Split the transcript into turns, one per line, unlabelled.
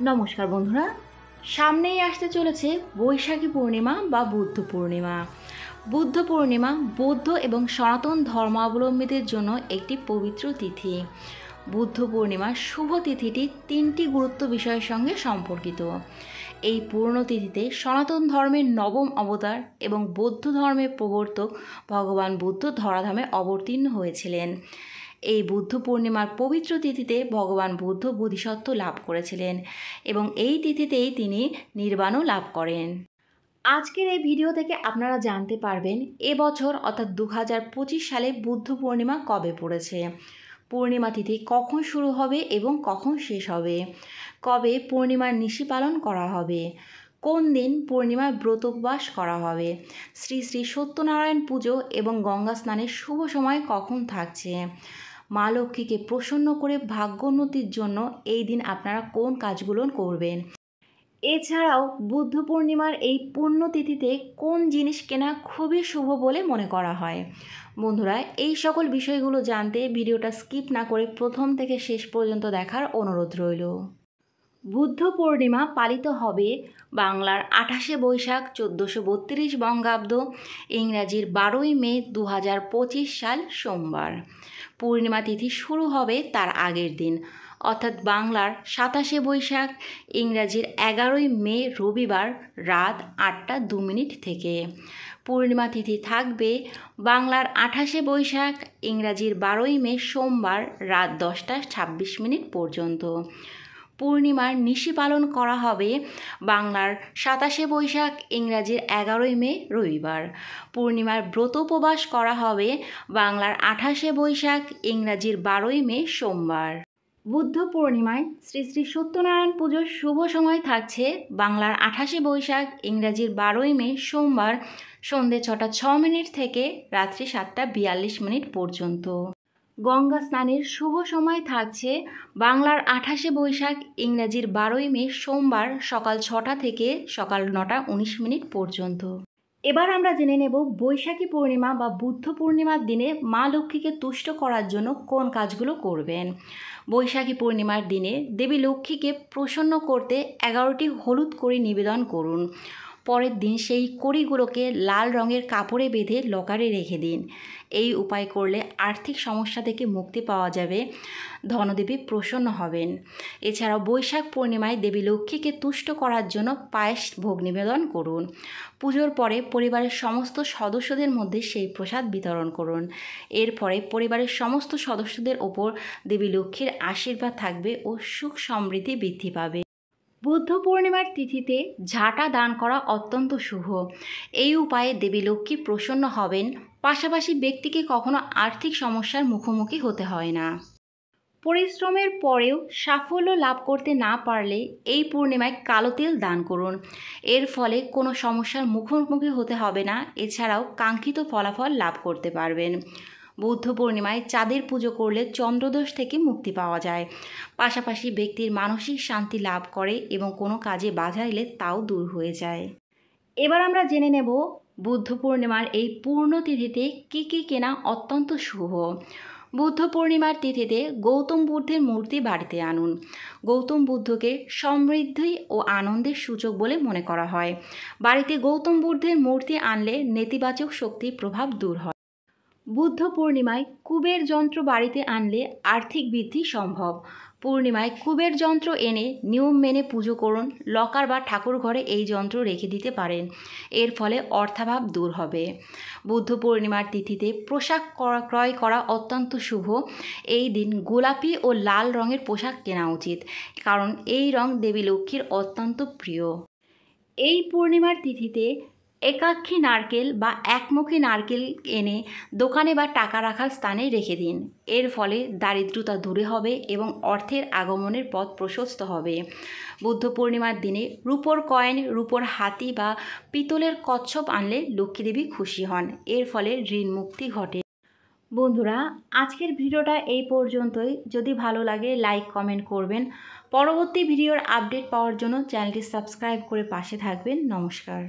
নমস্কার বন্ধুরা, সামনেই আসতে চলেছে বৈশাখী পূর্ণিমা বা বুদ্ধ পূর্ণিমা। বুদ্ধ পূর্ণিমা বৌদ্ধ এবং সনাতন ধর্মাবলম্বীদের জন্য একটি পবিত্র তিথি। বুদ্ধ পূর্ণিমার শুভ তিথিটি তিনটি গুরুত্ব বিষয়ের সঙ্গে সম্পর্কিত। এই পূর্ণতিথিতে সনাতন ধর্মের নবম অবতার এবং বৌদ্ধ ধর্মের প্রবর্তক ভগবান বুদ্ধ ধরাধামে অবতীর্ণ হয়েছিলেন। এই বুদ্ধ পূর্ণিমার পবিত্র তিথিতে ভগবান বুদ্ধ বোধিসত্ত্ব লাভ করেছিলেন এবং এই তিথিতেই তিনি নির্বাণও লাভ করেন। আজকের এই ভিডিও থেকে আপনারা জানতে পারবেন এবছর অর্থাৎ 2025 সালে বুদ্ধ পূর্ণিমা কবে পড়েছে, পূর্ণিমা তিথি কখন শুরু হবে এবং কখন শেষ হবে, কবে পূর্ণিমার নিশি পালন করা হবে, কোন দিন পূর্ণিমার ব্রত উপবাস করা হবে, শ্রী শ্রী সত্যনারায়ণ পুজো এবং গঙ্গা স্নানের শুভ সময় কখন থাকছে, মা লক্ষ্মীকে প্রসন্ন করে ভাগ্যোন্নতির জন্য এই দিন আপনারা কোন কাজগুলো করবেন, এছাড়াও বুদ্ধ পূর্ণিমার এই পুণ্যতিথিতে কোন জিনিস কেনা খুবই শুভ বলে মনে করা হয়। বন্ধুরা, এই সকল বিষয়গুলো জানতে ভিডিওটা স্কিপ না করে প্রথম থেকে শেষ পর্যন্ত দেখার অনুরোধ রইল। বুদ্ধ পূর্ণিমা পালিত হবে বাংলার 28শে বৈশাখ 1432 বঙ্গাব্দ, ইংরাজির 12ই মে 2025 সাল সোমবার। পূর্ণিমা তিথি শুরু হবে তার আগের দিন অর্থাৎ বাংলার 27শে বৈশাখ, ইংরাজির 11ই মে রবিবার রাত 8টা 2 মিনিট থেকে। পূর্ণিমা তিথি থাকবে বাংলার 28শে বৈশাখ, ইংরাজির 12ই মে সোমবার রাত 10টা 26 মিনিট পর্যন্ত। পূর্ণিমার নিশি পালন করা হবে বাংলার 27শে বৈশাখ, ইংরাজির 11ই মে রবিবার। পূর্ণিমার ব্রত উপবাস করা হবে বাংলার 28শে বৈশাখ, ইংরাজির 12ই মে সোমবার। বুদ্ধ পূর্ণিমায় শ্রী শ্রী সত্যনারায়ণ পুজোর শুভ সময় থাকছে বাংলার 28শে বৈশাখ, ইংরাজির 12ই মে সোমবার সন্ধ্যে 6টা 6 মিনিট থেকে রাত্রি 7টা 42 মিনিট পর্যন্ত। গঙ্গা স্নানের শুভ সময় থাকছে বাংলার 28শে বৈশাখ, ইংরাজির 12ই মে সোমবার সকাল 6টা থেকে সকাল 9টা 19 মিনিট পর্যন্ত। এবার আমরা জেনে নেব বৈশাখী পূর্ণিমা বা বুদ্ধ পূর্ণিমার দিনে মা লক্ষ্মীকে তুষ্ট করার জন্য কোন কাজগুলো করবেন। বৈশাখী পূর্ণিমার দিনে দেবী লক্ষ্মীকে প্রসন্ন করতে 11টি হলুদ কড়ি নিবেদন করুন। পরের দিন সেই কড়িগুলোকে লাল রঙের কাপড়ে বেঁধে লকারে রেখে দিন। এই উপায় করলে আর্থিক সমস্যা থেকে মুক্তি পাওয়া যাবে, ধনদেবী প্রসন্ন হবেন। এছাড়াও বৈশাখ পূর্ণিমায় দেবী লক্ষ্মীকে তুষ্ট করার জন্য পায়েস ভোগ নিবেদন করুন। পুজোর পরে পরিবারের সমস্ত সদস্যদের মধ্যে সেই প্রসাদ বিতরণ করুন। এর ফলে পরিবারের সমস্ত সদস্যদের ওপর দেবী লক্ষ্মীর আশীর্বাদ থাকবে ও সুখ সমৃদ্ধি বৃদ্ধি পাবে। বুদ্ধ পূর্ণিমার তিথিতে ঝাঁটা দান করা অত্যন্ত শুভ। এই উপায়ে দেবী লক্ষ্মী প্রসন্ন হবেন, পাশাপাশি ব্যক্তিকে কখনো আর্থিক সমস্যার মুখোমুখি হতে হয় না। পরিশ্রমের পরেও সাফল্য লাভ করতে না পারলে এই পূর্ণিমায় কালো তেল দান করুন। এর ফলে কোনো সমস্যার মুখোমুখি হতে হবে না, এছাড়াও কাঙ্ক্ষিত ফলাফল লাভ করতে পারবেন। বুদ্ধ পূর্ণিমায় চাঁদের পুজো করলে চন্দ্রদোষ থেকে মুক্তি পাওয়া যায়, পাশাপাশি ব্যক্তির মানসিক শান্তি লাভ করে এবং কোনো কাজে বাধা এলে তাও দূর হয়ে যায়। এবার আমরা জেনে নেব বুদ্ধ পূর্ণিমার এই পূর্ণ তিথিতে কী কী কেনা অত্যন্ত শুভ। বুদ্ধ পূর্ণিমার তিথিতে গৌতম বুদ্ধের মূর্তি বাড়িতে আনুন। গৌতম বুদ্ধকে সমৃদ্ধি ও আনন্দের সূচক বলে মনে করা হয়। বাড়িতে গৌতম বুদ্ধের মূর্তি আনলে নেতিবাচক শক্তির প্রভাব দূর হয়। বুদ্ধ পূর্ণিমায় কুবের যন্ত্র বাড়িতে আনলে আর্থিক বৃদ্ধি সম্ভব। পূর্ণিমায় কুবের যন্ত্র এনে নিয়ম মেনে পুজো করুন। লকার বা ঠাকুর ঘরে এই যন্ত্র রেখে দিতে পারেন, এর ফলে অর্থাভাব দূর হবে। বুদ্ধ পূর্ণিমার তিথিতে পোশাক ক্রয় করা অত্যন্ত শুভ। এই দিন গোলাপি ও লাল রঙের পোশাক কেনা উচিত, কারণ এই রং দেবী লক্ষ্মীর অত্যন্ত প্রিয়। এই পূর্ণিমার তিথিতে একাক্ষী নারকেল বা একমুখী নারকেল এনে দোকানে বা টাকা রাখার স্থানে রেখে দিন। এর ফলে দারিদ্রতা দূরে হবে এবং অর্থের আগমনের পথ প্রশস্ত হবে। বুদ্ধ পূর্ণিমার দিনে রূপোর কয়েন, রূপোর হাতি বা পিতলের কচ্ছপ আনলে লক্ষ্মীদেবী খুশি হন, এর ফলে ঋণ মুক্তি ঘটে। বন্ধুরা, আজকের ভিডিওটা এই পর্যন্তই। যদি ভালো লাগে লাইক কমেন্ট করবেন। পরবর্তী ভিডিওর আপডেট পাওয়ার জন্য চ্যানেলটি সাবস্ক্রাইব করে পাশে থাকবেন। নমস্কার।